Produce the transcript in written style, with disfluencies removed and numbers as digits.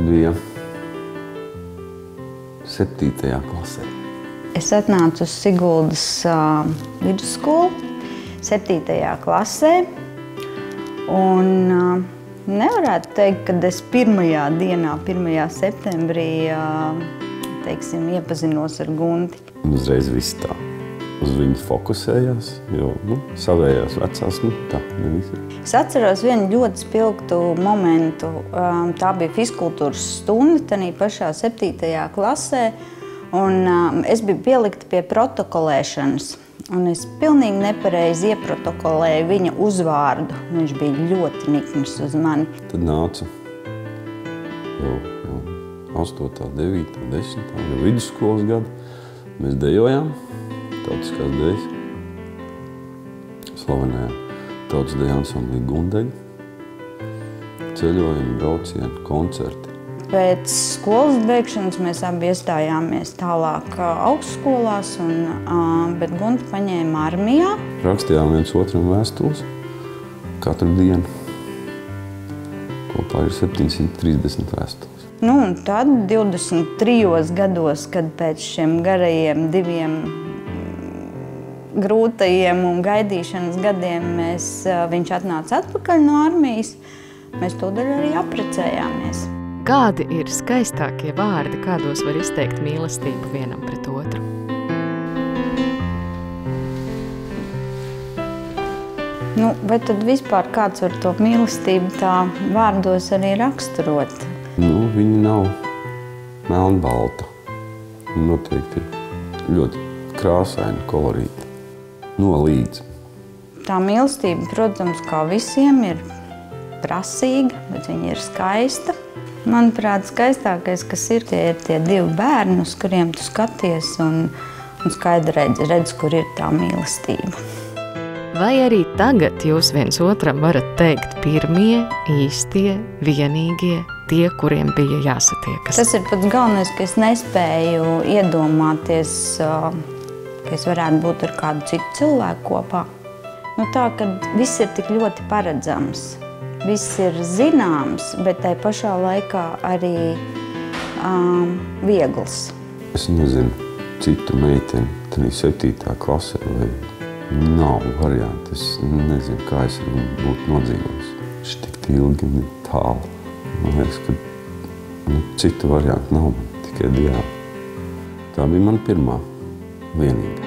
bija 7. klasē. Es atnācu uz Siguldas vidusskolu 7. klasē. Un nevarētu teikt, ka es pirmajā dienā, 1. septembrī, teiksim, iepazinos ar Gunti. Un uzreiz viss tā uz viņu fokusējās, jo savējās vecās, tā nevisi. Es atceros vienu ļoti spilgtu momentu. Tā bija fizkultūras stunda, tanī pašā 7. klasē, un es biju pielikta pie protokolēšanas. Un es pilnīgi nepareizi ieprotokolēju viņa uzvārdu. Viņš bija ļoti nikns uz mani. Tad nāca jau 8., 9., 10. jau vidusskolas gadu. Mēs dejojām tautiskās dejas, slavenajā tautas deju ansamblī Gundeļi, ceļojumi, braucieni, koncerti. Pēc skolas beigšanas mēs abi iestājāmies tālāk augstskolās, bet Gunta paņēma armijā. Rakstījām viens otram vēstules katru dienu. Kopā ir 730 vēstules. Un tad 23 gados, kad pēc šiem garajiem 2 grūtajiem un gaidīšanas gadiem viņš atnāca atpakaļ no armijas, mēs tūdaļ arī apprecējāmies. Kādi ir skaistākie vārdi, kādos var izteikt mīlestību vienam pret otru? Vai tad vispār kāds var to mīlestību tā vārdos arī raksturot? Viņa nav melnbalta. Viņa noteikti ir ļoti krāsaina, kolorīta. No līdz. Tā mīlestība, protams, kā visiem, ir prasīga, bet viņa ir skaista. Manuprāt, skaistākais, kas ir tie 2 bērni, uz kuriem tu skaties un skaidri redzi, kur ir tā mīlestība. Vai arī tagad jūs viens otram varat teikt pirmie, īstie, vienīgie, tie, kuriem bija jāsatiekas? Tas ir pats galvenais, ka es nespēju iedomāties, ka es varētu būt ar kādu citu cilvēku kopā. Tā, ka viss ir tik ļoti paredzams. Viss ir zināms, bet tai pašā laikā arī viegls. Es nezinu citu meiteni, tad 7. klasē, vai nav varianti. Es nezinu, kā es būtu nodzīvojis. Viņš tik ilgi un tālu. Man liekas, ka citu variantu nav, tikai diāli. Tā bija mana pirmā vienīga.